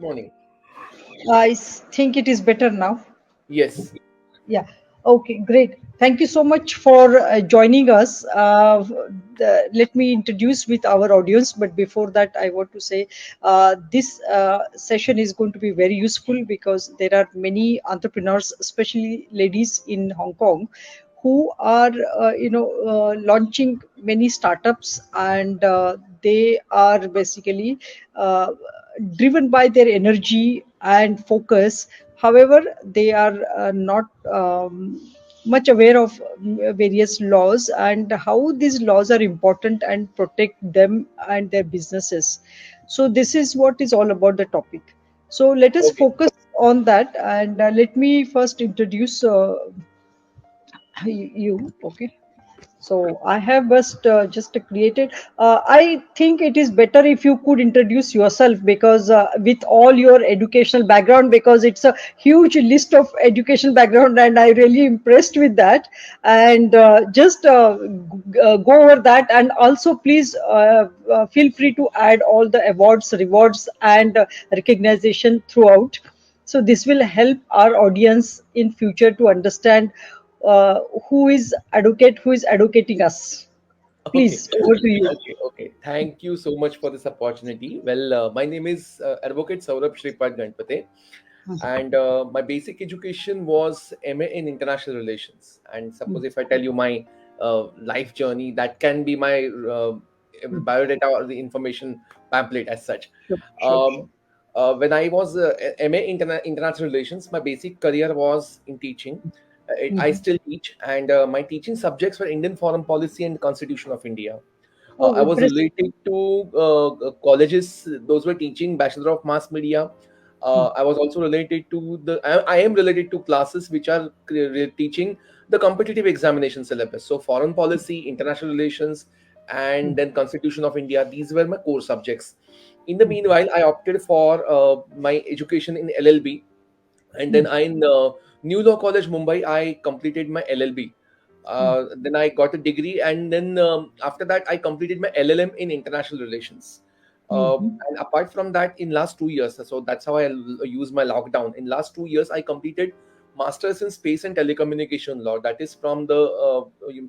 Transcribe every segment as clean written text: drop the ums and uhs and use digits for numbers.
morning. Think it is better now. Yes. Yeah. Okay, great. Thank you so much for joining us. Let me introduce with our audience, but before that, I want to say this session is going to be very useful because there are many entrepreneurs, especially ladies in Hong Kong, who are launching many startups, and they are basically uh, driven by their energy and focus. However, they are not much aware of various laws and how these laws are important and protect them and their businesses. So this is what is all about the topic. So let us Okay. focus on that, and let me first introduce you. Okay. So I have just created. I think it is better if you could introduce yourself, because with all your educational background, because it's a huge list of education background, and I really impressed with that. And just go over that, and also please feel free to add all the awards, rewards, and recognition throughout. So this will help our audience in future to understand uh, who is advocating us. Okay. Please, over to you. Okay. Thank you so much for this opportunity. Well, my name is Advocate Saurabh Shripad Ganpate, and my basic education was MA in International Relations. And suppose if I tell you my life journey, that can be my biodata or the information pamphlet as such. Sure, sure, sure. Um, when I was MA International Relations, my basic career was in teaching. I Mhm. still teach, and my teaching subjects were Indian foreign policy and Constitution of India. Oh, I was impressive. related to colleges; those were teaching Bachelor of Mass Media. I was also related to I am related to classes which are teaching the competitive examination syllabus. So, foreign policy, international relations, and then Constitution of India. These were my core subjects. In the meanwhile, I opted for my education in LLB, and then I in New Law College Mumbai I completed my LLB. Then I got a degree, and then after that I completed my LLM in international relations. And apart from that, in last 2 years, so that's how I use my lockdown. In last 2 years, I completed masters in space and telecommunication law. That is from the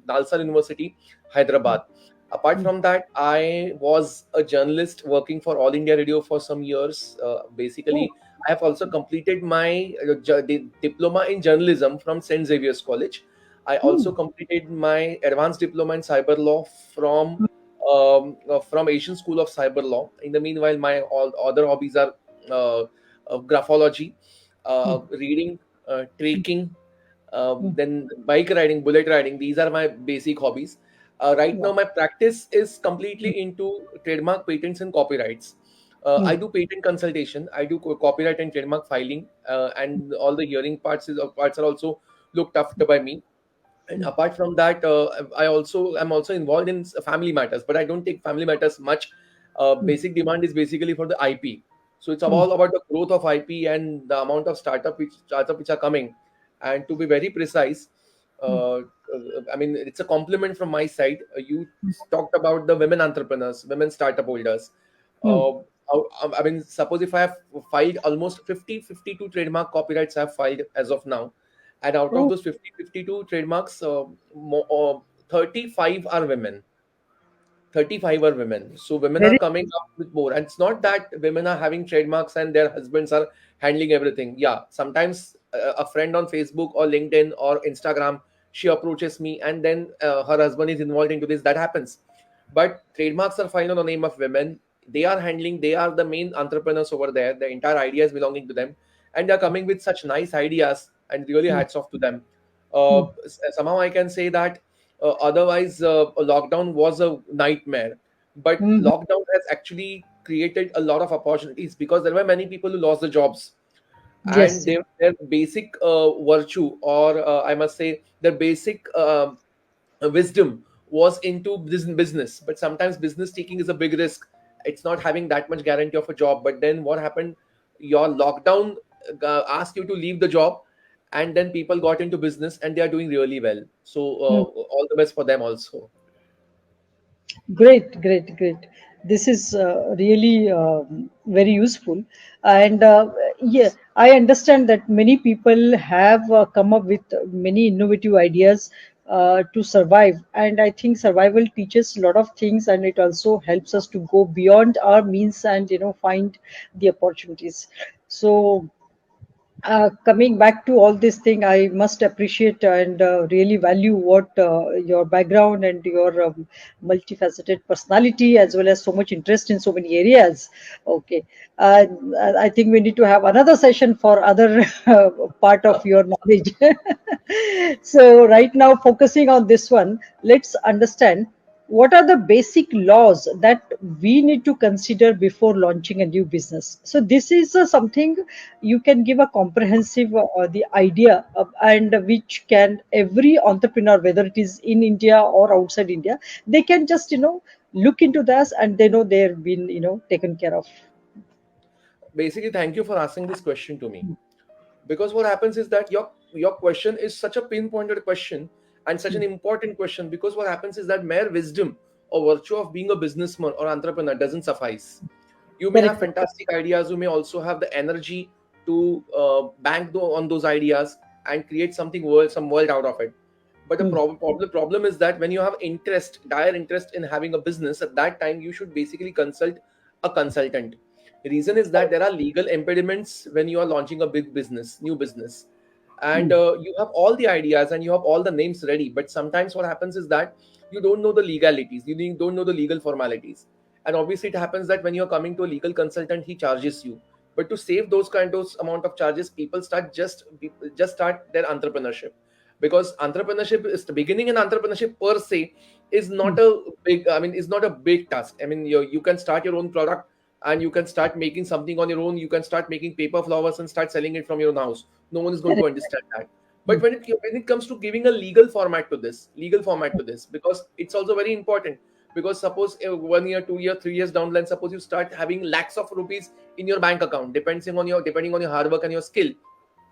Nalsar University, Hyderabad. Apart from that, I was a journalist working for All India Radio for some years. Oh, Basically, I have also completed my diploma in journalism from St. Xavier's College. I also hmm. completed my advanced diploma in cyber law from Asian School of Cyber Law. In the meanwhile, my all other hobbies are uh, graphology, reading, trekking, then bike riding, bullet riding. These are my basic hobbies. Right now, Wow. my practice is completely into trademark patents and copyrights. I do patent consultation. I do copyright and trademark filing, and all the hearing parts are also looked after by me. And apart from that, I'm also involved in family matters, but I don't take family matters much. Basic demand is basically for the IP. So it's all about the growth of IP and the amount of startup which are coming. And to be very precise, I mean, it's a compliment from my side. You talked about the women entrepreneurs, women startup holders. uh, I mean, suppose if I have filed almost 52 trademark copyrights I have filed as of now, and out of Oh, those 52 trademarks, 35 are women. 35 are women. So women are very. coming up with more. And it's not that women are having trademarks and their husbands are handling everything. Yeah, sometimes a friend on Facebook or LinkedIn or Instagram, she approaches me, and then her husband is involved into this. That happens. But trademarks are filed on the name of women. They are handling, they are the main entrepreneurs over there. The entire idea is belonging to them. And they're coming with such nice ideas, and really hats off to them. Somehow I can say that otherwise, lockdown was a nightmare. But lockdown has actually created a lot of opportunities because there were many people who lost their jobs, and Yes. their basic virtue, or I must say, their basic wisdom was into business. But sometimes business taking is a big risk. It's not having that much guarantee of a job. But then what happened? Your lockdown asked you to leave the job, and then people got into business and they are doing really well. So all the best for them also. Great, great, great. This is really very useful. And yeah, I understand that many people have come up with many innovative ideas to survive. And I think survival teaches a lot of things, and it also helps us to go beyond our means and, find the opportunities. So coming back to all this thing, I must appreciate and really value what your background and your multifaceted personality, as well as so much interest in so many areas. Okay, uh, I think we need to have another session for other part of your knowledge. So right now, focusing on this one, let's understand what are the basic laws that we need to consider before launching a new business. So this is something you can give a comprehensive the idea of, and which can every entrepreneur, whether it is in India or outside India, they can just look into this, and they know they're been taken care of. Basically, thank you for asking this question to me, because what happens is that your question is such a pinpointed question and such Hmm. an important question, because what happens is that mere wisdom or virtue of being a businessman or entrepreneur doesn't suffice. You may have Correct. fantastic ideas, you may also have the energy to bank on those ideas and create some world out of it. But the Hmm. problem is that when you have interest, dire interest in having a business, at that time you should basically consult a consultant. The reason is that there are legal impediments when you are launching a big business, new business, and Hmm. you have all the ideas and you have all the names ready. But sometimes what happens is that you don't know the legalities, don't know the legal formalities, and obviously it happens that when you're coming to a legal consultant, he charges you. But to save those amount of charges, people just start their entrepreneurship, because entrepreneurship is the beginning, and entrepreneurship per se is Hmm. not a is not a big task. I mean, you can start your own product, and you can start making something on your own. You can start making paper flowers and start selling it from your own house. No one is going to Correct. understand that. Hmm. But when it comes to giving a legal format to this, because it's also very important. Because suppose 1 year, 2 year, 3 years down the line, suppose you start having lakhs of rupees in your bank account, depending on your hard work and your skill,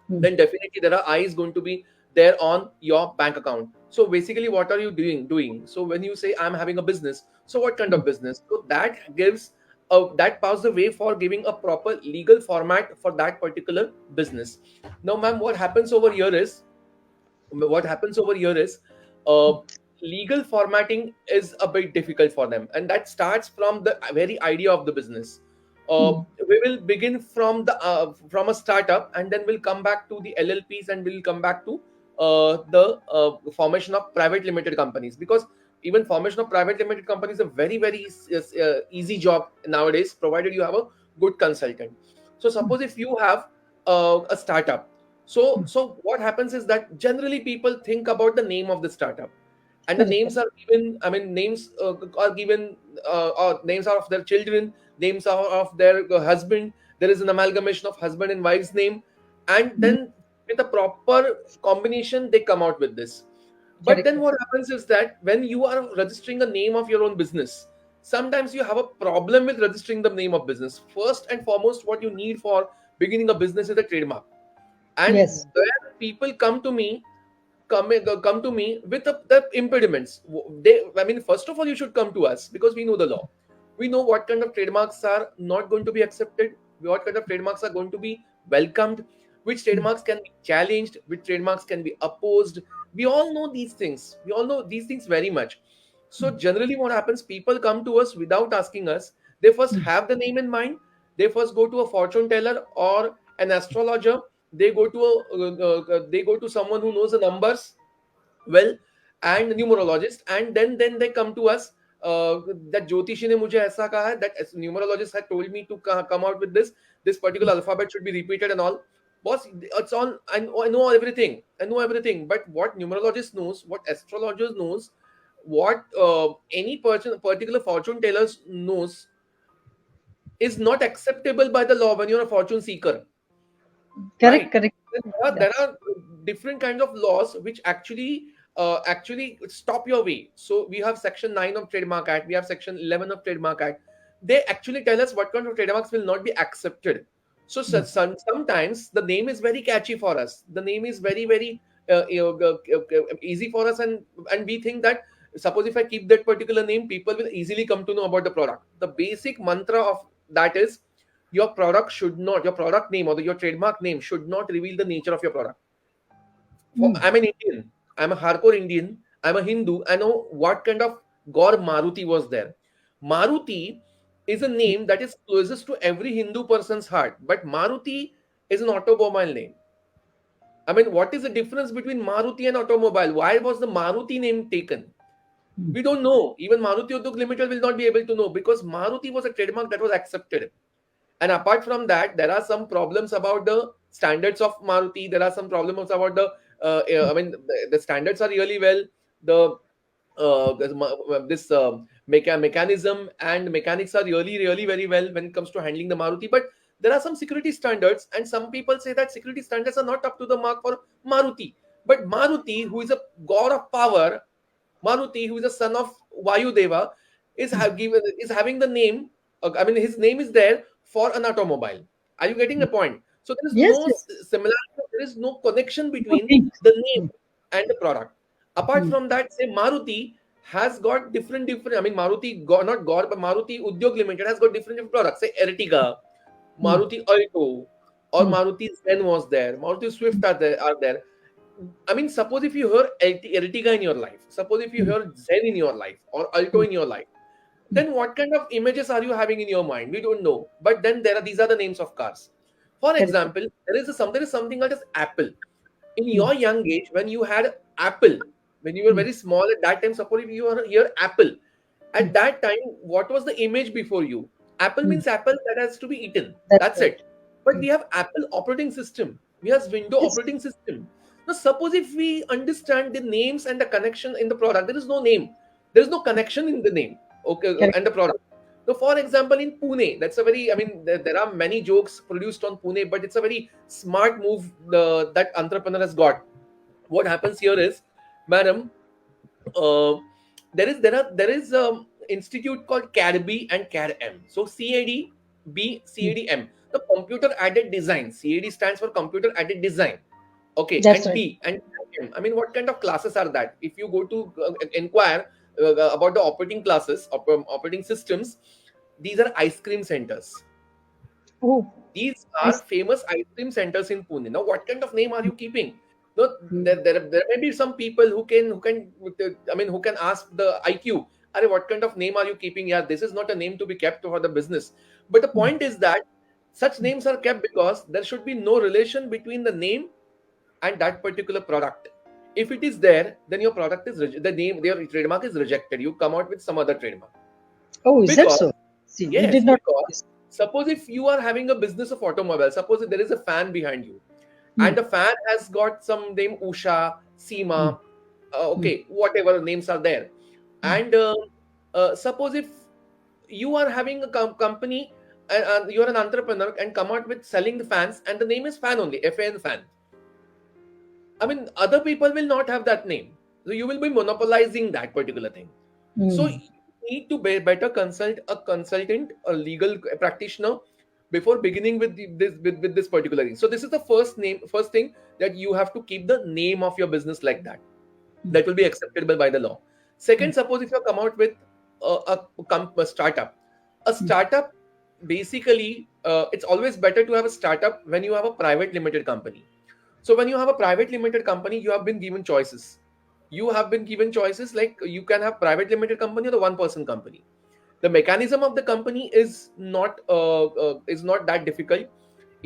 Hmm. then definitely there are eyes going to be there on your bank account. So basically, what are you doing? So when you say I'm having a business, so what kind Hmm. of business? So that paves the way for giving a proper legal format for that particular business. Now, ma'am, what happens over here is uh, legal formatting is a bit difficult for them, and that starts from the very idea of the business. uh, Hmm. we will begin from a startup, and then we'll come back to the LLPs, and we'll come back to the formation of private limited companies, because even formation of private limited companies is a very easy job nowadays, provided you have a good consultant. So suppose if you have a startup, so what happens is that generally people think about the name of the startup, and the Correct. names are given. I mean, names are given, or names are of their children, names are of their husband. There is an amalgamation of husband and wife's name, and Hmm. then with a proper combination, they come out with this. But Correct. then what happens is that when you are registering a name of your own business, sometimes you have a problem with registering the name of business. First and foremost, what you need for beginning a business is a trademark, and Yes. where people come to me with the impediments. First of all, you should come to us because we know the law. We know what kind of trademarks are not going to be accepted, what kind of trademarks are going to be welcomed, which Hmm. trademarks can be challenged, which trademarks can be opposed. We all know these things. We all know these things very much. So generally, what happens? People come to us without asking us. They first Hmm. have the name in mind. They first go to a fortune teller or an astrologer. They go to someone who knows the numbers well, and numerologist, and then they come to us, that Jyotishi ne mujhe aisa kaha hai, that numerologist had told me to come out with this particular alphabet should be repeated and all. Boss, it's all I know everything. I know everything. But what numerologist knows, what astrologers knows, what any person particular fortune tellers knows, is not acceptable by the law when you're a fortune seeker, Correct. right? Correct. Then Yeah. there are different kinds of laws which actually stop your way. So we have section 9 of trademark act, we have section 11 of trademark act. They actually tell us what kind of trademarks will not be accepted. So Hmm. sometimes the name is very catchy for us, the name is very easy for us, and we think that Suppose if I keep that particular name, people will easily come to know about the product. The basic mantra of that is, your product should not, your product name or your trademark name should not reveal the nature of your product. For, mm, I'm an Indian. I'm a hardcore Indian. I'm a Hindu. I know what kind of god Maruti was there. Maruti is a name that is closest to every Hindu person's heart. But Maruti is an automobile name. I mean, what is the difference between Maruti and automobile? Why was the Maruti name taken? mm, We don't know. Even Maruti Udyog Limited will not be able to know, because Maruti was a trademark that was accepted. And apart from that, there are some problems about the standards of Maruti. There are some problems about the, I mean, the standards are really well. The this mechanism and mechanics are really, really very well when it comes to handling the Maruti. But there are some security standards, and some people say that security standards are not up to the mark for Maruti. But Maruti, who is a god of power, Maruti, who is the son of Vayudeva, is having the name. I mean, his name is there for an automobile. Are you getting the point? So there is yes, no yes. similarity. There is no connection No between link. the name Mm, and the product. Apart mm, from that, say Maruti has got different. I mean, Maruti, not God, but Maruti Udyog Limited has got different products. Say Ertiga, mm, Maruti Alto, or mm, Maruti Zen was there. Maruti Swift are there. I mean, suppose if you hear Ertiga in your life, suppose if you mm, hear Zen in your life or Alto mm, in your life, mm. then what kind of images are you having in your mind? We don't know. But then these are the names of cars. For Correct. example, there is something called as Apple. In Mm, your young age, when you had Apple, when you were mm, very small at that time, suppose if you hear Apple, mm, at that time, what was the image before you? Apple mm. means apple that has to be eaten. That's That's right. it. But we Mm. have Apple operating system. We have Windows Yes. operating system. Now, suppose if we understand the names and the connection in the product, there is no name. There is no connection in the name. Okay, Correct. and the product. So, for example, in Pune, that's a very, I mean, there are many jokes produced on Pune, but it's a very smart move that entrepreneur has got. What happens here is, madam, uh, there is institute called CAD-B and CAD-M. So CAD-B, Mm. CAD-M. The computer aided design. CAD stands for computer aided design. Okay, That's and right. B and CAD-M. I mean, what kind of classes are that? If you go to inquire about the operating classes, operating systems, these are ice cream centers. Oh, These I are see. famous ice cream centers in Pune. Now, what kind of name are you keeping? No, Mm, there may be some people who can ask the IQ, Are, what kind of name are you keeping? Yeah, this is not a name to be kept for the business. But the mm, point is that such names are kept because there should be no relation between the name and that particular product. If it is there, then your product is the name, their trademark is rejected. You come out with some other trademark. oh, is that Because so? See, we Yes, did not know because this. suppose if you are having a business of automobile, suppose if there is a fan behind you, Mm, and the fan has got some name Usha, mm, Seema, mm, okay, whatever names are there, mm, and suppose if you are having a company and you are an entrepreneur and come out with selling the fans, and the name is fan only, FAN fan. I mean, other people will not have that name, so you will be monopolizing that particular thing. So mm, you need to better consult a consultant, a legal practitioner, before beginning with with this particular thing. So this is the first thing, that you have to keep the name of your business like that. mm, That will be acceptable by the law. mm, Second, suppose if you come out with a startup. A mm, startup, basically, it's always better to have a startup when you have a private limited company. So when you have a private limited company, you have been given choices. You have been given choices, like you can have private limited company or the one person company. The mechanism of the company is not that difficult.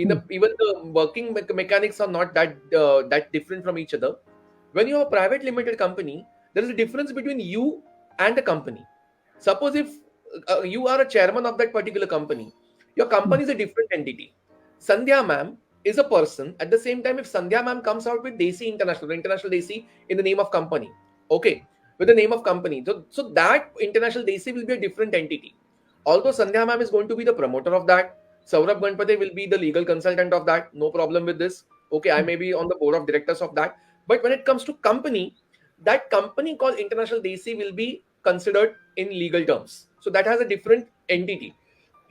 mm, Even the working mechanics are not that different from each other. When you have a private limited company, there is a difference between you and the company. Suppose if you are a chairman of that particular company, your mm, company is a different entity. Sandhya ma'am is a person. At the same time, if Sandhya ma'am comes out with Desi International Desi in the name of company, okay, with the name of company, so that International Desi will be a different entity. Although Sandhya ma'am is going to be the promoter of that, Saurabh Ganpate will be the legal consultant of that. No problem with this. Okay, I mm, may be on the board of directors of that. But when it comes to company, that company called International Desi will be considered in legal terms. So that has a different entity.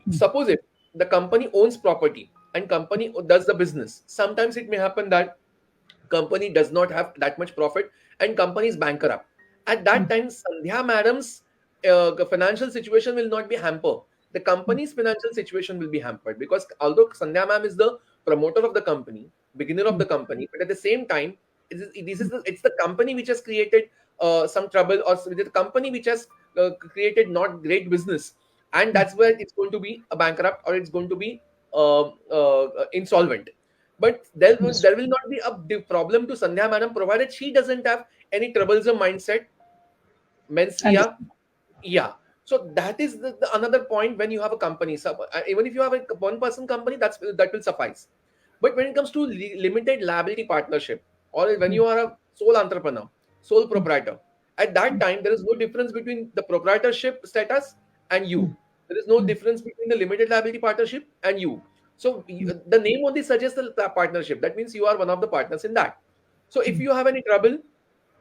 mm, Suppose if the company owns property and company does the business, sometimes it may happen that company does not have that much profit and company is bankrupt. At that time, Sandhya madam's financial situation will not be hampered. The company's financial situation will be hampered, because although Sandhya ma'am is the promoter of the company, beginner of the company, but at the same time, it's the company which has created some trouble, or the company which has created not great business, and that's where it's going to be a bankrupt, or it's going to be insolvent. But there will not be a problem to Sandhya madam, provided she doesn't have any troublesome mindset. Means, yeah, Understood. yeah. So that is the another point when you have a company. So even if you have a one person company, that will suffice. But when it comes to limited liability partnership, or when you are a sole entrepreneur, sole proprietor, at that time there is no difference between the proprietorship status and you. There is no difference between the limited liability partnership and you. So the name only suggests the partnership. That means you are one of the partners in that. So if you have any trouble,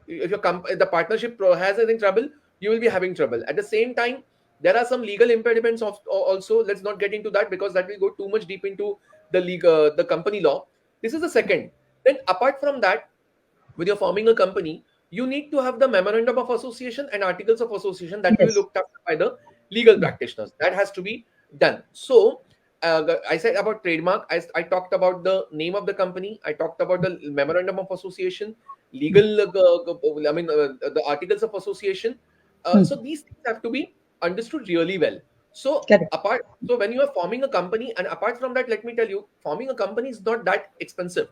if the partnership has any trouble, you will be having trouble. At the same time, there are some legal impediments of also. Let's not get into that, because that will go too much deep into the legal, the company law. This is the second. Then apart from that, when you're forming a company, you need to have the memorandum of association and articles of association that will be Yes. looked after by the legal practitioners. That has to be done. So I said about trademark. I talked about the name of the company. I talked about the memorandum of association, legal. The articles of association. So these things have to be understood really well. So Correct. so when you are forming a company, and apart from that, let me tell you, forming a company is not that expensive,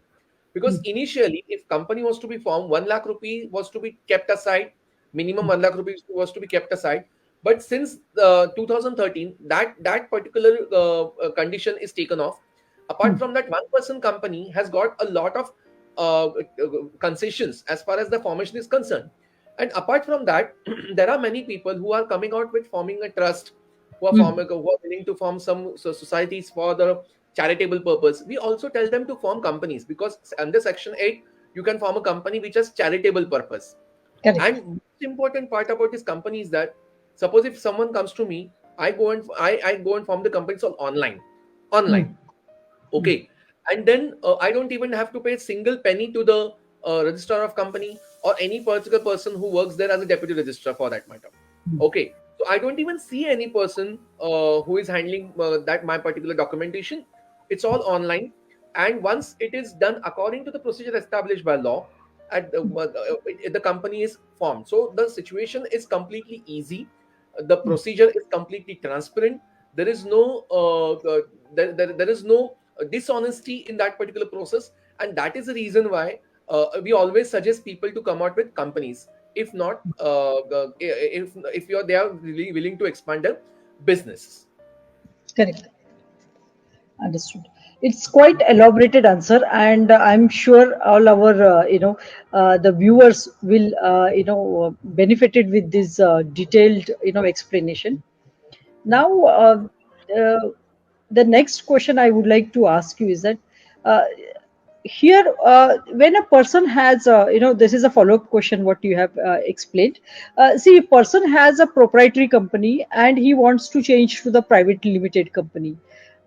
because initially, if company was to be formed, 1 lakh rupee was to be kept aside, minimum 1 lakh rupees was to be kept aside. But since 2013, that particular condition is taken off. Apart from that, one person company has got a lot of concessions as far as the formation is concerned. And apart from that, there are many people who are coming out with forming a trust, who are willing to form some societies for the charitable purpose. We also tell them to form companies, because under Section 8, you can form a company which has charitable purpose. Correct. And most important part about this company is that, suppose if someone comes to me, I go and form the company. So online. Okay. And then I don't even have to pay a single penny to the registrar of company, or any particular person who works there as a deputy registrar, for that matter. Okay. So I don't even see any person who is handling that my particular documentation. It's all online. And once it is done according to the procedure established by law, the company is formed. So the situation is completely easy. The procedure is completely transparent. There is no there is no dishonesty in that particular process. And that is the reason why we always suggest people to come out with companies. If not, if you're they are really willing to expand their business. Correct. Understood. It's quite elaborated answer, and I'm sure all our the viewers will benefited with this detailed explanation. Now, uh, the next question I would like to ask you is that uh, here, when a person has, this is a follow-up question what you have explained. See, a person has a proprietary company and he wants to change to the private limited company.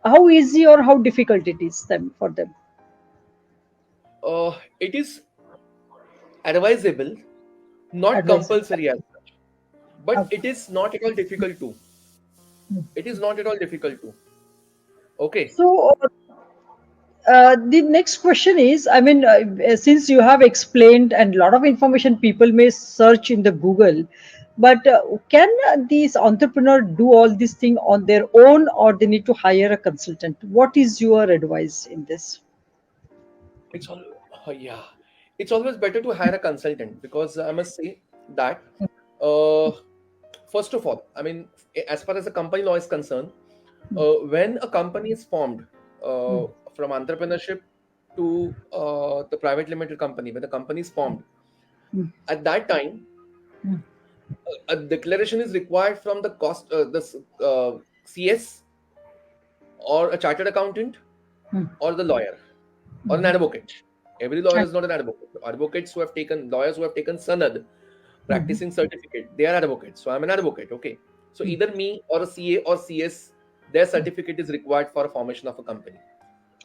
How easy or how difficult it is them for them? It is advisable, not Advice. compulsory as such, but Okay. it is not at all difficult to. It is not at all difficult to. Okay. So, the next question is, I mean, since you have explained and a lot of information people may search in the Google, but can these entrepreneur do all these things on their own, or they need to hire a consultant? What is your advice in this? It's all, yeah. It's always better to hire a consultant, because I must say that, uh, first of all, I mean, as far as the company law is concerned, when a company is formed, from entrepreneurship to the private limited company, when the company is formed, at that time, a declaration is required from the CS, or a chartered accountant, or the lawyer, or an advocate. Every lawyer is not an advocate. Lawyers who have taken Sanad, practicing certificate, they are advocates. So I'm an advocate. Okay. So either me or a CA or CS, their certificate is required for a formation of a company.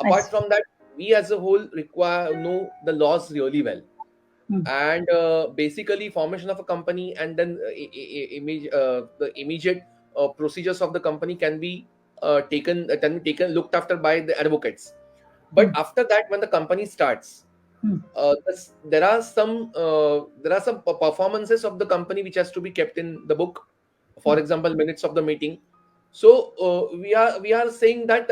I Apart see. from that, we as a whole require know the laws really well. mm, and basically formation of a company, and then the immediate procedures of the company can be taken looked after by the advocates. But mm, after that, when the company starts, mm, there are some performances of the company which has to be kept in the book. For mm. example, minutes of the meeting. So we are saying that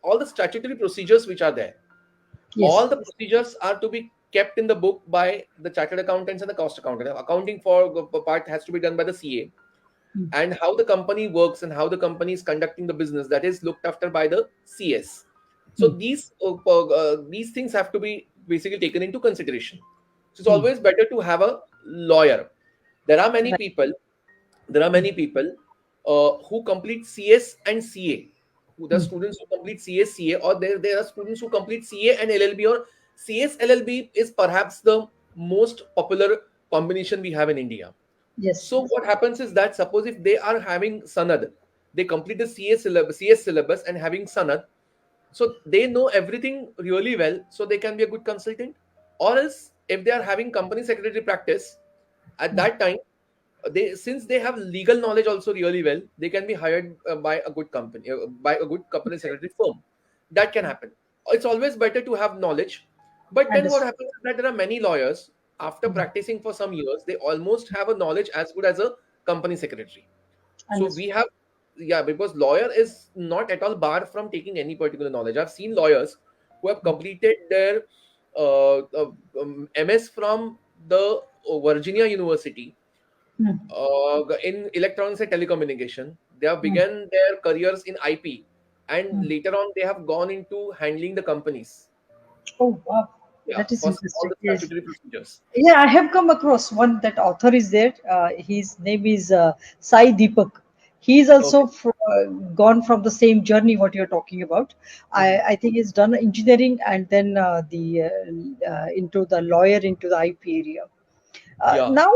all the statutory procedures which are there, all Yes. the procedures are to be kept in the book by the chartered accountants and the cost accountant. Accounting for the part has to be done by the CA, Mm, and how the company works and how the company is conducting the business, that is looked after by the CS. So mm, these things have to be basically taken into consideration. So it's mm. always better to have a lawyer. There are many Right. people there are Mm, many people who complete CS and CA, who the mm. students who complete CS CA, or there are students who complete CA and LLB, or CS LLB is perhaps the most popular combination we have in India. Yes. So what happens is that, suppose if they are having Sanad, they complete the CS syllabus and having Sanad, so they know everything really well, so they can be a good consultant. Or else, if they are having company secretary practice, at Mm. that time, they, since they have legal knowledge also really well, they can be hired by a good company, by a good company secretary firm. That can happen. It's always better to have knowledge. But then what Understood. happens is that there are many lawyers, after Mm. practicing for some years, they almost have a knowledge as good as a company secretary. So we Understood. have, yeah, because lawyer is not at all barred from taking any particular knowledge. I've seen lawyers who have completed their MS from the Virginia University Mm. in electronics and telecommunication. They have Mm. begun their careers in IP, and Mm. later on they have gone into handling the companies. Oh, wow. Yeah, That is for all interesting. the Yes. statutory procedures. Yeah, I have come across one that author is there. His name is Sai Deepak. He is Okay. also gone from the same journey what you're talking about. Mhm. I think he's done engineering and then into the lawyer into the IP area. Yeah, Now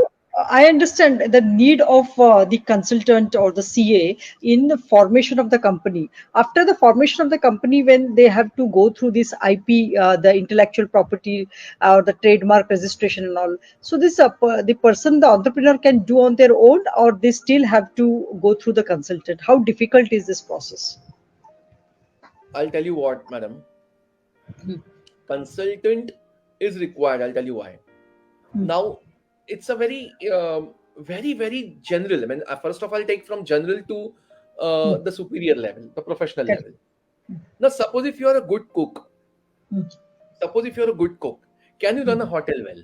I understand the need of the consultant or the CA in the formation of the company. After the formation of the company, when they have to go through this IP, the intellectual property or the trademark registration and all. So this the person, the entrepreneur can do on their own, or they still have to go through the consultant. How difficult is this process? I'll tell you what, madam. Hmm. Consultant is required. I'll tell you why. Hmm. Now, it's a very general. I mean, first of all, I'll take from general to Hmm. the superior level, the professional Correct. level. Now, suppose if you are a good cook, Hmm. suppose if you're a good cook, can you run a Hmm. hotel well?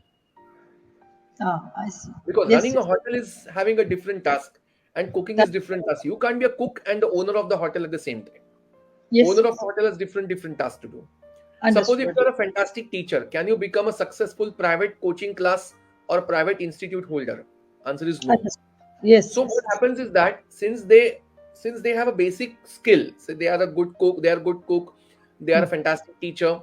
Ah, I see. Because Yes, running a yes. hotel is having a different task, and cooking That, is different task. You can't be a cook and the owner of the hotel at the same time. yes, Owner of the yes. hotel has different tasks to do. Suppose if Understood. you are a fantastic teacher, can you become a successful private coaching class or private institute holder? Answer is no. Understood. Yes, So what yes. happens is that, since they have a basic skill, so they are a good cook, they are a good cook, they are Hmm. a fantastic teacher.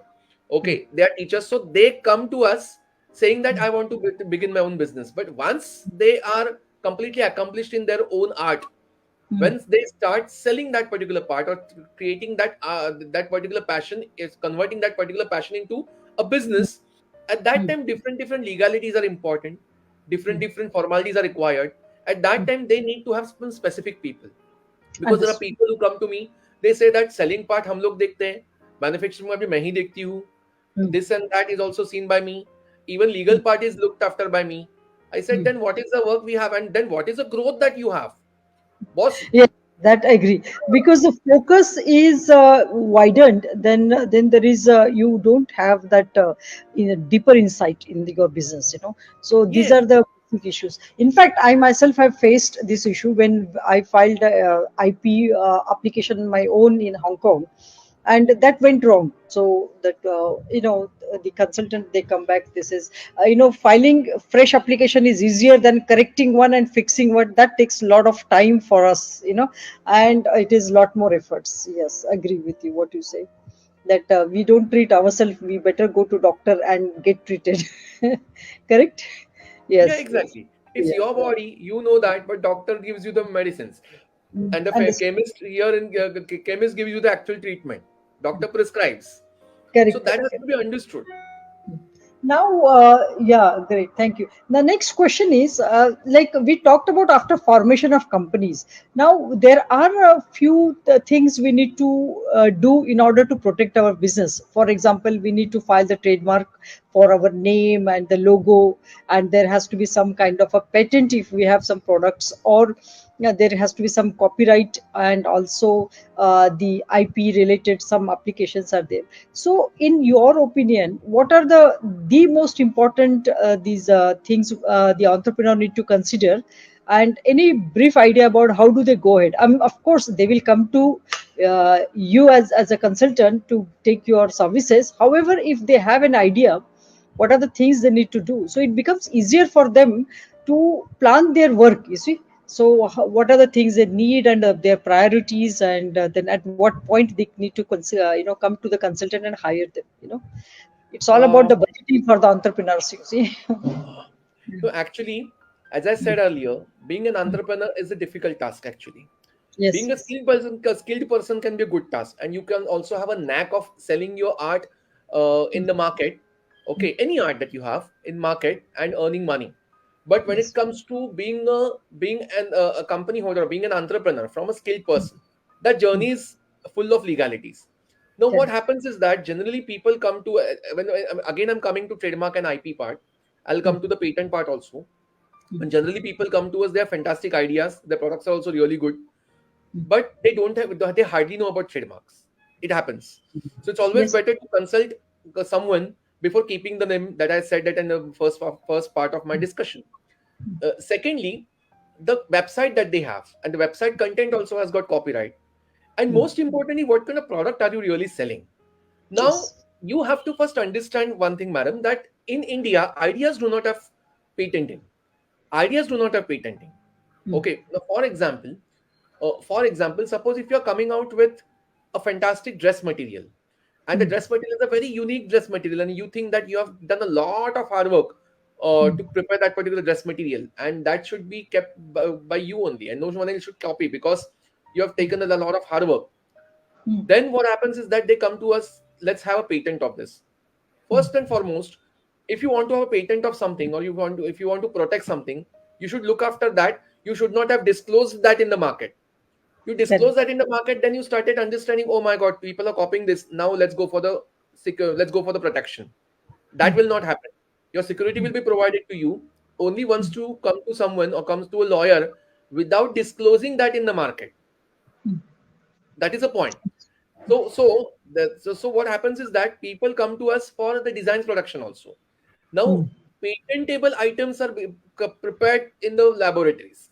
Hmm. Okay, they are teachers, so they come to us saying that I want to begin my own business. But once they are completely accomplished in their own art, Hmm. once they start selling that particular part, or creating that particular passion, is converting that particular passion into a business, at that Hmm. time different legalities are important, Hmm. different formalities are required. At that Hmm. time they need to have some specific people, because there are Understood. people who come to me, they say that selling part हम लोग देखते हैं, manufacturing में भी मैं ही देखती हूँ, Hmm. this and that is also seen by me, even legal Hmm. part is looked after by me. I said, Hmm. then what is the work we have, and then what is the growth that you have, boss? Yes, that I agree. Because the focus is widened, then there is you don't have that in a deeper insight in your business. So these Yes. are the basic issues. In fact, I myself have faced this issue when I filed a IP application on my own in Hong Kong, and that went wrong. So that the consultant, they come back, this is filing fresh application is easier than correcting one and fixing one. That takes a lot of time for us, and it is a lot more efforts. Yes, agree with you what you say, that we don't treat ourselves, we better go to doctor and get treated. Correct. Yeah, Yes, yes. exactly. It's Yeah, your yeah. body, you know that, but doctor gives you the medicines, and the Understood. chemist here in chemist gives you the actual treatment. Doctor prescribes. So Correct, that correct, has correct. to be understood. Now, yeah, great. Thank you. The next question is, like we talked about after formation of companies. Now, there are a few things we need to do in order to protect our business. For example, we need to file the trademark for our name and the logo, and there has to be some kind of a patent if we have some products, or yeah, there has to be some copyright, and also the IP related some applications are there. So, in your opinion, what are the most important these things the entrepreneur need to consider, and any brief idea about how do they go ahead? Of course, they will come to you as a consultant to take your services. However, if they have an idea, what are the things they need to do? So it becomes easier for them to plan their work. You see. So, what are the things they need and their priorities, and then at what point they need to consider, come to the consultant and hire them. It's all about Uh, the budgeting for the entrepreneurs. You see. no, actually, as I said earlier, being an entrepreneur is a difficult task. Actually, Yes. being Yes. a skilled person can be a good task, and you can also have a knack of selling your art in the market. Okay, any art that you have in market and earning money. But when it Yes. comes to being a company holder, being an entrepreneur from a skilled person, that journey is full of legalities. Now, what Correct. happens is that generally people come to when again I'm coming to trademark and IP part. I'll come to the patent part also. And generally people come to us, they have fantastic ideas. Their products are also really good, but they hardly know about trademarks. It happens. So it's always Yes. better to consult someone before keeping the name that I said that in the first part of my discussion. Secondly, the website that they have and the website content also has got copyright. And most importantly, what kind of product are you really selling? Now, Yes. you have to first understand one thing, madam, that in India, ideas do not have patenting. Ideas do not have patenting. Okay. Now, for example, suppose if you're coming out with a fantastic dress material, and the dress material is a very unique dress material, and you think that you have done a lot of hard work to prepare that particular dress material, and that should be kept by you only, and no one else should copy because you have taken a lot of hard work. Then what happens is that they come to us, let's have a patent of this. First and foremost, if you want to have a patent of something, or if you want to protect something, you should look after that. You should not have disclosed that in the market. You disclose Correct. that in the market, then you started understanding, oh my god, people are copying this, now let's go for the secure, let's go for the protection. That will not happen. Your security will be provided to you only once to come to someone or comes to a lawyer without disclosing that in the market. That is a point. So what happens is that people come to us for the designs production also. Now, patentable items are prepared in the laboratories.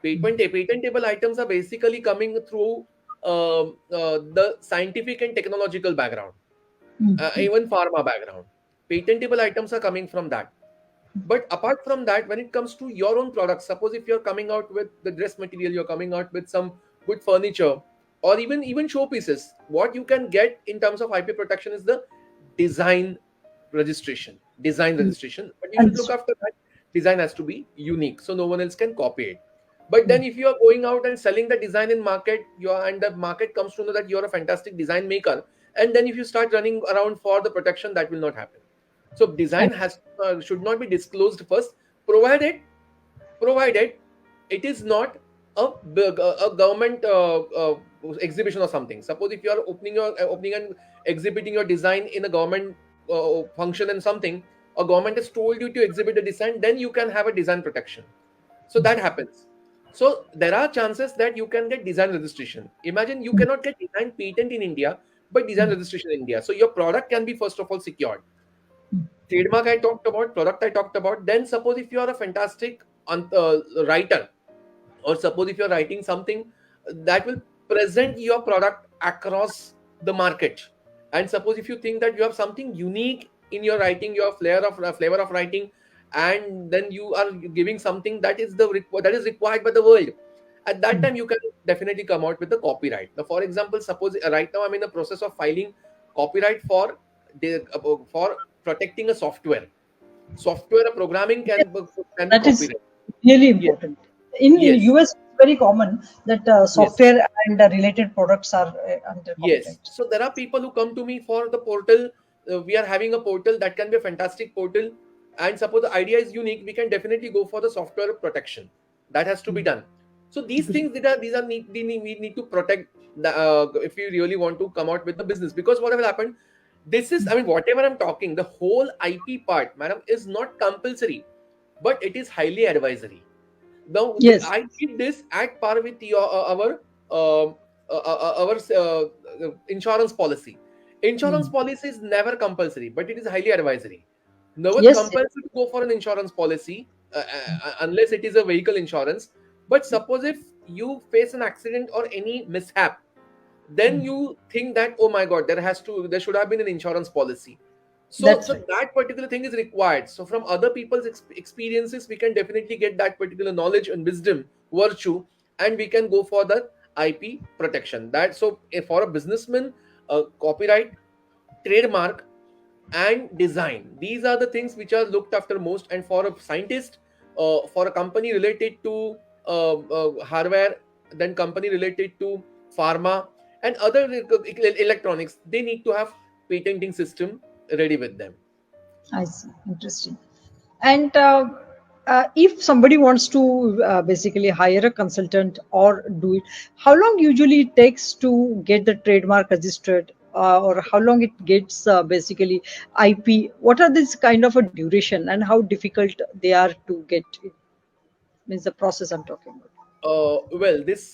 Patentable items are basically coming through the scientific and technological background, even pharma background. Patentable items are coming from that. But apart from that, when it comes to your own products, suppose if you're coming out with the dress material, you're coming out with some good furniture, or even showpieces, what you can get in terms of IP protection is the design design registration. But you should look Understood. after that. Design has to be unique, so no one else can copy it. But then if you are going out and selling the design in market, and the market comes to know that you're a fantastic design maker, and then if you start running around for the protection, that will not happen. So design has should not be disclosed first, provided provided it is not a government exhibition or something. Suppose if you are opening and exhibiting your design in a government function and something, a government has told you to exhibit the design, then you can have a design protection. So that happens. So there are chances that you can get design registration. Imagine you cannot get design patent in India, but design registration in India. So your product can be first of all secured. Trademark I talked about, product I talked about. Then suppose if you are a fantastic writer, or suppose if you're writing something that will present your product across the market, and suppose if you think that you have something unique in your writing, your flavor of writing, and then you are giving something that is that is required by the world, at that time you can definitely come out with the copyright. Now, for example, suppose right now I'm in the process of filing copyright for protecting a software. A programming can be That is copyright. really Yes. important. In Yes. US, it's very common that Yes. software and related products are under Yes. copyright. So there are people who come to me for the portal. we are having a portal that can be a fantastic portal, and suppose the idea is unique, we can definitely go for the software protection. That has to be done. So these Great. things that are these are we need to protect the, if we really want to come out with the business, because what will happen, this is, I mean, whatever I'm talking, the whole IP part, madam, is not compulsory, but it is highly advisory. Now, Yes. I did this at par with your uh, our insurance policy. Insurance Mm. policy is never compulsory, but it is highly advisory. No one Yes. compels you to go for an insurance policy unless it is a vehicle insurance. But suppose if you face an accident or any mishap, then Mm. you think that, oh my god, there should have been an insurance policy. so That's so right. that particular thing is required. So from other people's experiences, we can definitely get that particular knowledge and wisdom, virtue, and we can go for the IP protection. That, so if for a businessman, copyright, trademark, and design, these are the things which are looked after most. And for a scientist, for a company related to hardware, then company related to pharma and other electronics, they need to have patenting system ready with them. I see. Interesting. And if somebody wants to basically hire a consultant or do it, how long usually it takes to get the trademark registered, or how long it gets basically IP? What are this kind of a duration and how difficult they are to get it? Means the process I'm talking about. Well, this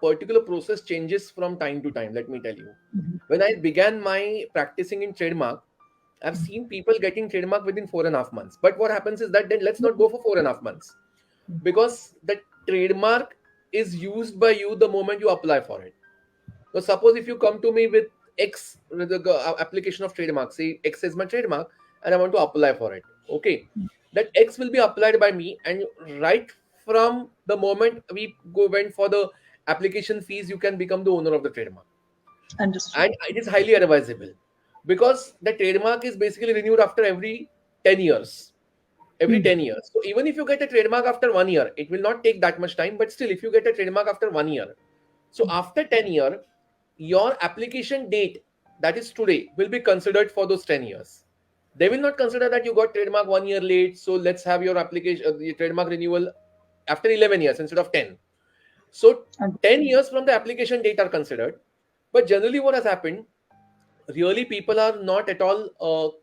particular process changes from time to time. Let me tell you. Mhm. When I began my practicing in trademark, I've seen people getting trademark within 4.5 months. But what happens is that then let's not go for 4.5 months, because the trademark is used by you the moment you apply for it. So suppose if you come to me with X with the application of trademark, say X is my trademark, and I want to apply for it. Okay, that X will be applied by me, and right from the moment we go went for the application fees, you can become the owner of the trademark, Understood. and it is highly advisable, because the trademark is basically renewed after every 10 years. Every Hmm. 10 years. So even if you get a trademark after 1 year, it will not take that much time. But still, if you get a trademark after 1 year, so after 10 year, your application date, that is today, will be considered for those 10 years. They will not consider that you got trademark 1 year late. So let's have your application, the trademark renewal after 11 years instead of 10. So And 10 years from the application date are considered. But generally, what has happened, really people are not at all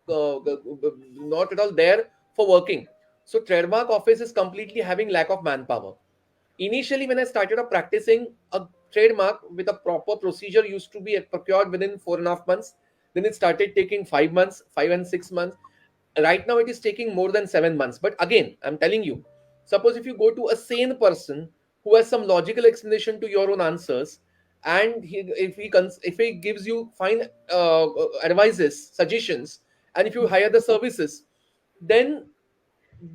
not at all there for working. So trademark office is completely having lack of manpower. Initially, when I started up practicing, a trademark with a proper procedure used to be procured within 4.5 months. Then it started taking 5 months, 5 and 6 months. Right now it is taking more than 7 months. But again, I'm telling you, suppose if you go to a sane person who has some logical explanation to your own answers, and if he gives you fine advices, suggestions, and if you hire the services, then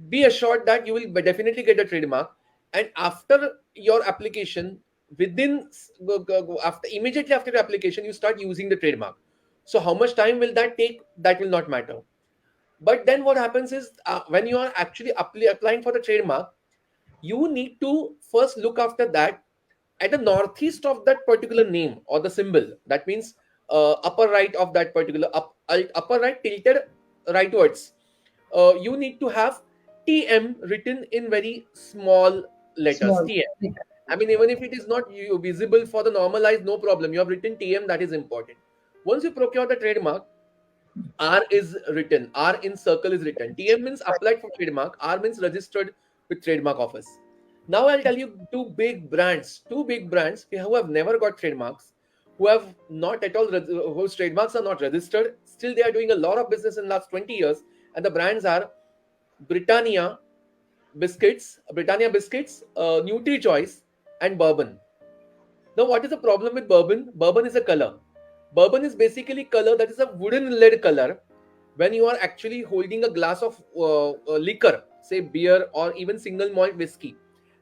be assured that you will definitely get a trademark. And after your application, within after immediately after your application, you start using the trademark. So how much time will that take, that will not matter. But then what happens is, when you are actually applying for the trademark, you need to first look after that at the northeast of that particular name or the symbol. That means upper right of that particular upper right tilted rightwards. You need to have TM written in very small letters. small. TM. I mean, even if it is not visible for the normalized, no problem. You have written TM, that is important. Once you procure the trademark, R is written. R in circle is written. TM means applied for trademark. R means registered with trademark office. Now I'll tell you two big brands who have never got trademarks, who have not at all, whose trademarks are not registered. Still, they are doing a lot of business in the last 20 years. And the brands are Britannia Britannia biscuits, Nutri Choice, and Bourbon. Now, what is the problem with bourbon? Bourbon is a color. Bourbon is basically color that is a wooden lead color. When you are actually holding a glass of liquor, say beer or even single malt whiskey,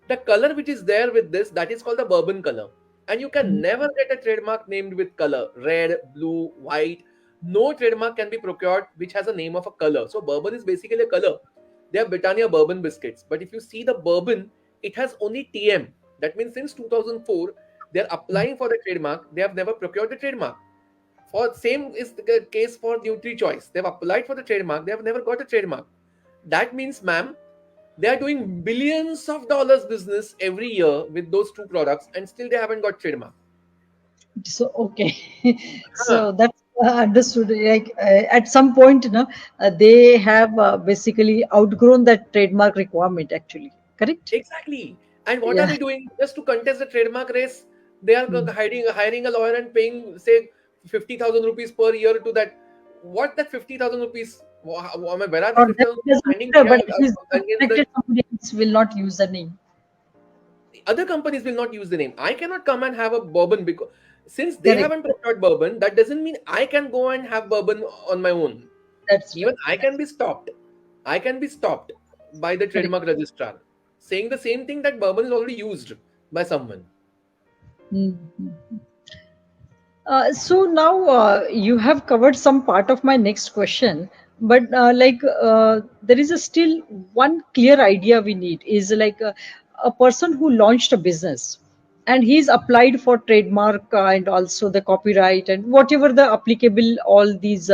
the color which is there with this, that is called the bourbon color. And you can Mhm. never get a trademark named with color, red, blue, white. No trademark can be procured which has a name of a color. So bourbon is basically a color. They are Britannia bourbon biscuits. But if you see the bourbon, it has only TM. That means since 2004, they're applying for the trademark. They have never procured the trademark. For same is the case for Nutri Choice. They've applied for the trademark. They have never got a trademark. That means, ma'am, they are doing billions of dollars business every year with those two products, and still they haven't got trademark. So okay, Huh. so that's understood. Like at some point, they have basically outgrown that trademark requirement. Actually, correct? Exactly. And what are Yeah. they doing? Just to contest the trademark race, they are Mm. hiring a lawyer and paying, say, 50,000 rupees per year to that. What that 50,000 rupees? Where are the Or that 50,000 rupees doesn't finding matter, but it is against the protected. Somebody else will not use the name. other companies will not use the name. I cannot come and have a bourbon because since they Correct. haven't brought out bourbon, that doesn't mean I can go and have bourbon on my own. That's Even right. I can be stopped. I can be stopped by the Correct. trademark registrar saying the same thing that bourbon is already used by someone. Mhm. So now you have covered some part of my next question, but there is a still one clear idea we need is like a person who launched a business and he's applied for trademark and also the copyright and whatever the applicable all these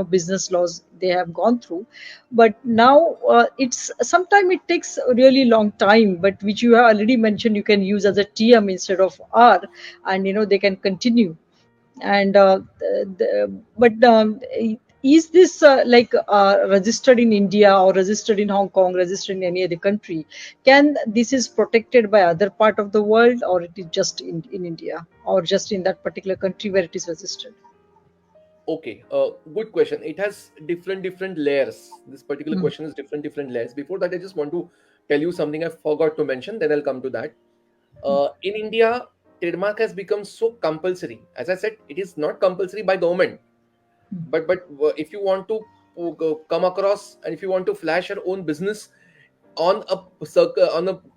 business laws they have gone through, but now it's sometime it takes a really long time, but which you have already mentioned you can use as a TM instead of R, and they can continue. And but is this registered in India or registered in Hong Kong, registered in any other country? Can this is protected by other part of the world, or it is just in India, or just in that particular country where it is registered? Okay, good question. It has different layers. This particular Hmm. question is different layers. Before that, I just want to tell you something I forgot to mention. Then I'll come to that. In India, trademark has become so compulsory. As I said, it is not compulsory by government, but if you want to come across and if you want to flash your own business on a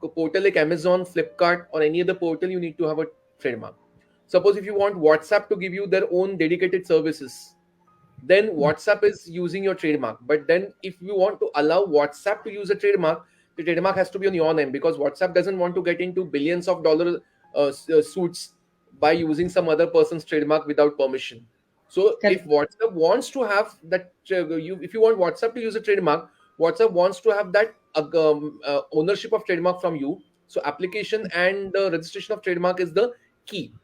portal like Amazon, Flipkart, or any other portal, you need to have a trademark. Suppose if you want WhatsApp to give you their own dedicated services, then WhatsApp is using your trademark. But then if you want to allow WhatsApp to use a trademark, the trademark has to be on your name because WhatsApp doesn't want to get into billions of dollar suits by using some other person's trademark without permission. So if Correct. WhatsApp wants to have that, if you want WhatsApp to use a trademark, WhatsApp wants to have that ownership of trademark from you. So application and the registration of trademark is the key.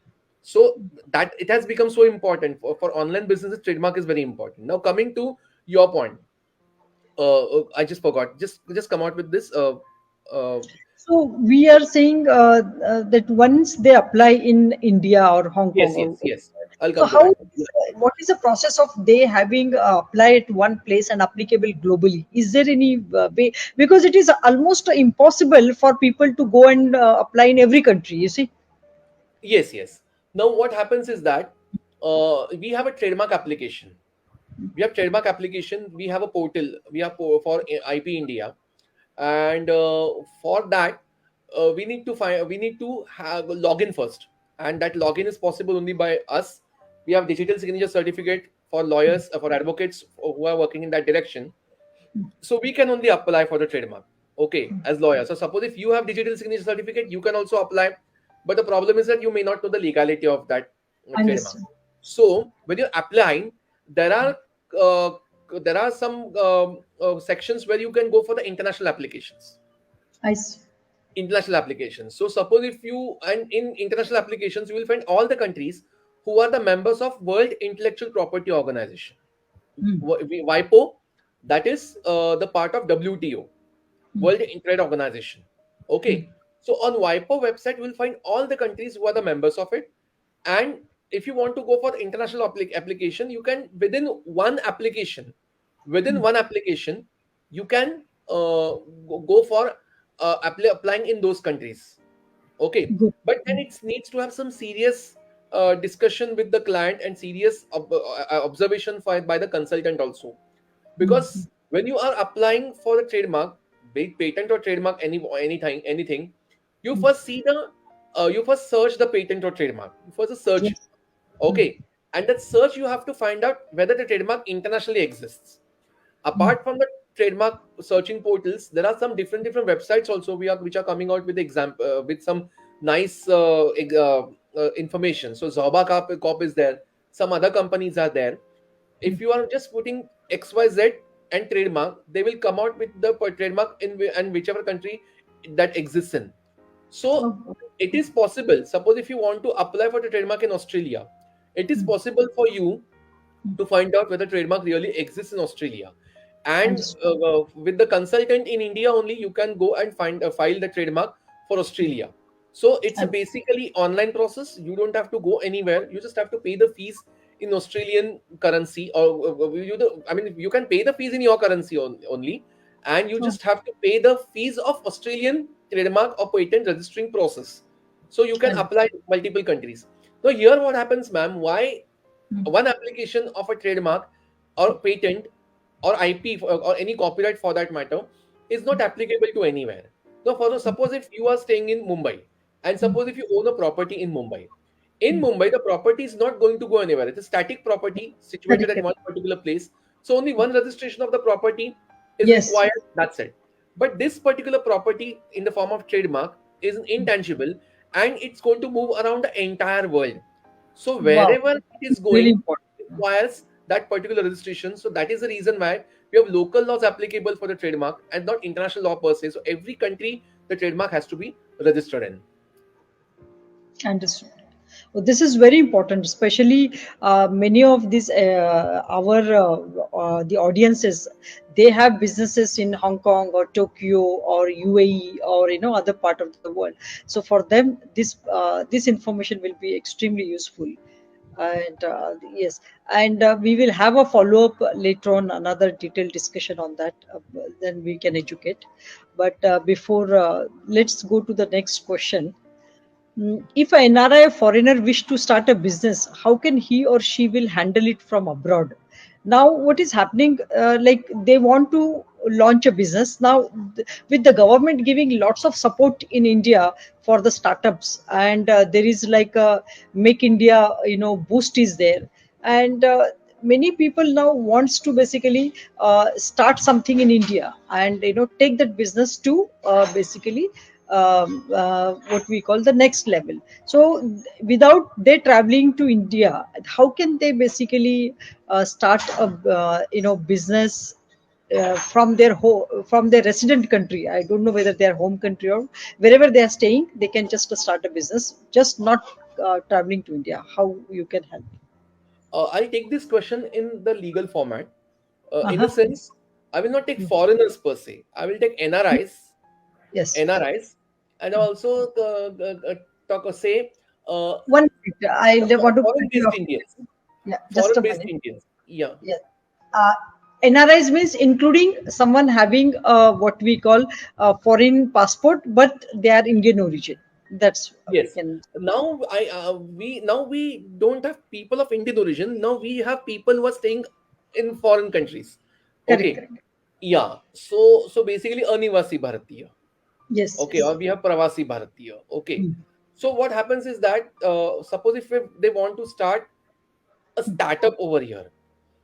So that it has become so important for online businesses. Trademark is very important. Now coming to your point, I just forgot. Just come out with this. Uh, So we are saying that once they apply in India or Hong Kong, yes, or yes, yes. I'll so come to how that. Yeah. what is the process of they having apply at one place and applicable globally? Is there any way? Because it is almost impossible for people to go and apply in every country. You see. Yes, yes. Now what happens is that we have a trademark application. We have a portal. We have for IP India, and for that we need to have a login first, and that login is possible only by us. We have digital signature certificate for lawyers, for advocates who are working in that direction, so we can only apply for the trademark, okay, as lawyers. So suppose if you have digital signature certificate, you can also apply, but the problem is that you may not know the legality of that trademark. Understood. So when you're applying, there are uh, some sections where you can go for the I see. international applications. So suppose if you, and in international applications you will find all the countries who are the members of World Intellectual Property Organization, Mm, WIPO. That is the part of WTO, mm, World Trade Organization. mm, Okay, so on WIPO website you will find all the countries who are the members of it. And if you want to go for international application, you can within mm. one application you can go for applying in those countries. Okay, Good. but then it needs to have some serious discussion with the client and serious observation by the consultant also, Mm, because when you are applying for the trademark, be it patent or trademark, anything, you mm. first see the you first search the patent or trademark. You first search it. Yes. Mm, Okay, and that search you have to find out whether the trademark internationally exists. mm. Apart from the trademark searching portals, there are some different websites also which are coming out with with some nice information. So Zoba Corp is there. some other companies are there. If you are just putting XYZ and trademark, they will come out with the trademark in and whichever country that exists in. So Oh, it is possible. Suppose if you want to apply for the trademark in Australia, it is possible for you to find out whether trademark really exists in Australia. And understood. with the consultant in India only, you can go and find file the trademark for Australia. So it's a And basically online process. You don't have to go anywhere. You just have to pay the fees in Australian currency, or I mean, you can pay the fees in your currency only, and you oh, just have to pay the fees of Australian trademark or patent registering process. So you can and apply multiple countries. Now here what happens, ma'am? Why mm, one application of a trademark or patent or IP or any copyright for that matter is not applicable to anywhere. Now, for suppose if you are staying in Mumbai and mm, suppose if you own a property in Mumbai, the property is not going to go anywhere. It's a static property situated correct, at correct. one particular place. So only one registration of the property is Yes. required. That's it. But this particular property in the form of trademark is intangible and it's going to move around the entire world. So Wow. wherever it is Really going, important. it requires that particular registration. So that is the reason why we have local laws applicable for the trademark and not international law per se. So every country the trademark has to be registered in. Understood. Well, this is very important, especially many of these our the audiences, they have businesses in Hong Kong or Tokyo or UAE or other part of the world. So for them, this information will be extremely useful. And yes, and we will have a follow up later on, another detailed discussion on that. Then we can educate. But before let's go to the next question. If an NRI foreigner wish to start a business, how can he or she will handle it from abroad? Now, what is happening? Like they want to launch a business now, with the government giving lots of support in India for the startups, and there is like a Make India, boost is there, and many people now wants to basically start something in India, and take that business to basically what we call the next level. So without they traveling to India, how can they basically start a business from their resident country? I don't know whether their home country or wherever they are staying, they can just start a business, just not traveling to India. How you can help? I'll take this question in the legal format. In the Uh-huh. sense, I will not take foreigners per se. I will take Yes. NRIs, and also talk or say One minute. I want to cut you foreign-based off. Indians. Yeah, just a Foreign-based minute. Indians. Yeah. Yes. Uh, NRIs means including someone having what we call a foreign passport, but they are Indian origin. That's we Yes. can. Now we don't have people of Indian origin. Now we have people who are staying in foreign countries. Correct, Okay. correct. Yeah. So basically Anivasi Bharatiya. Yes, Okay, yes. or we have Pravasi Bharatiya. Okay. Hmm, So what happens is that suppose if they want to start a startup over here.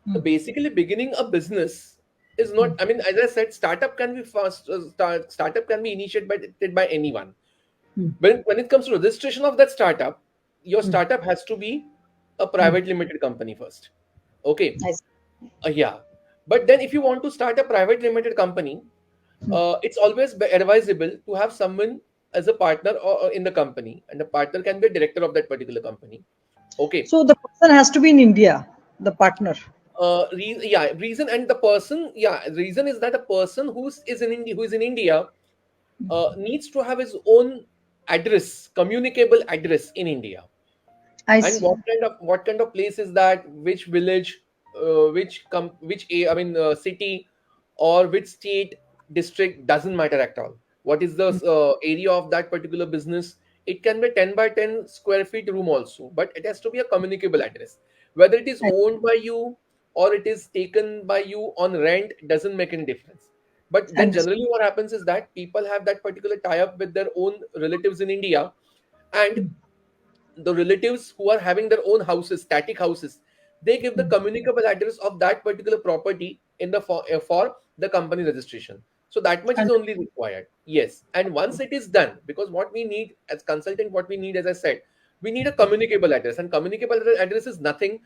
hmm, So basically beginning a business is not, I mean, as I said, startup can be fast startup can be initiated by anyone. hmm, When it comes to registration of that startup, your hmm, startup has to be a hmm. private limited company first. Okay. I see. Yeah. But then if you want to start a private limited company, Hmm, it's always advisable to have someone as a partner or in the company, and the partner can be a director of that particular company. Okay. so the person has to be in India, the partner. Yeah, reason and the person, yeah, reason is that a person who is in India needs to have his own address, communicable address in India. I And see. what kind of place is that? Which village, I mean city, or which state, district, doesn't matter at all. What is the area of that particular business? It can be 10 by 10 square feet room also, but it has to be a communicable address. Whether it is I owned by you or it is taken by you on rent doesn't make any difference. But then understand. generally what happens is that people have that particular tie up with their own relatives in India, and the relatives who are having their own houses, static houses, they give the communicable address of that particular property in the for the company registration. So that much is only required. Yes, and once it is done, because what we need as consultant, what we need, as I said, we need a communicable address, and communicable address is nothing.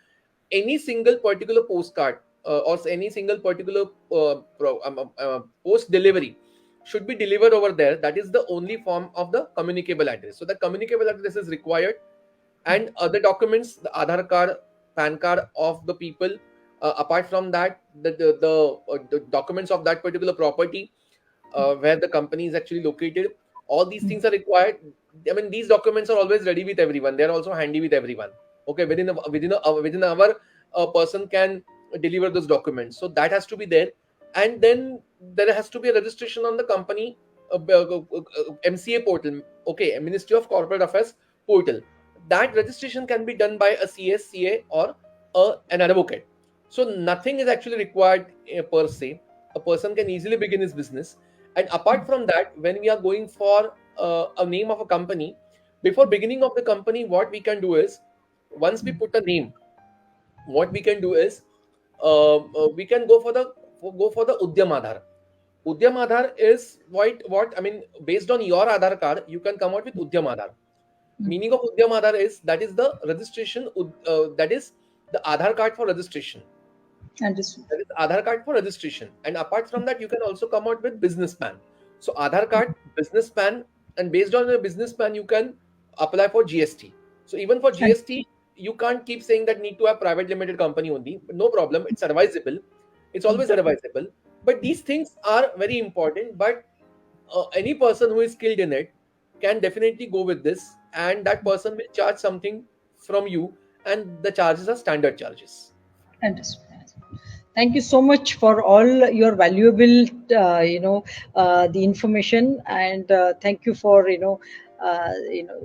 any single particular postcard or any single particular post delivery should be delivered over there. That is the only form of the communicable address. So the communicable address is required, and other documents, the Aadhaar card, PAN card of the people. Apart from that, the documents of that particular property, where the company is actually located. All these things are required. I mean, these documents are always ready with everyone. They are also handy with everyone. Okay, within an hour, a person can deliver those documents. So that has to be there, and then there has to be a registration on the company MCA portal. Okay, Ministry of Corporate Affairs portal. That registration can be done by a CS, CA, or an advocate. So nothing is actually required per se. A person can easily begin his business. And apart from that, when we are going for a name of a company, before beginning of the company, what we can do is, once we put a name, what we can do is, we can go for the Udyam Aadhar. Udyam Aadhar is what I mean. Based on your Aadhar card, you can come out with Udyam Aadhar. Meaning of Udyam Aadhar is, that is the registration. That is the Aadhar card for registration. Understood. That is Aadhaar card for registration. And apart from that, you can also come out with business plan. So Aadhaar card, business plan, and based on your business plan, you can apply for GST. So even for And GST, you can't keep saying that need to have private limited company only. No problem, it's advisable. It's always advisable. But these things are very important. But any person who is skilled in it can definitely go with this, and that person will charge something from you, and the charges are standard charges. understood. Thank you so much for all your valuable, the information, and thank you for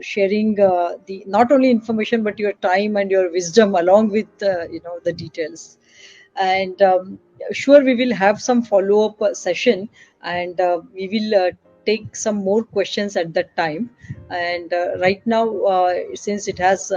sharing the not only information but your time and your wisdom along with the details. And sure, we will have some follow up session, and we will take some more questions at that time. And right now, since it has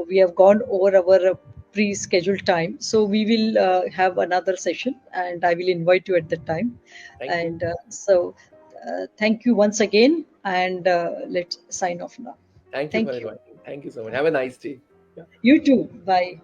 we have gone over our pre-scheduled time, so we will have another session, and I will invite you at that time. Thank you. And thank you once again, and let's sign off now. Thank you for Thank you. inviting. Thank you so much. Have a nice day. Yeah. You too. Bye.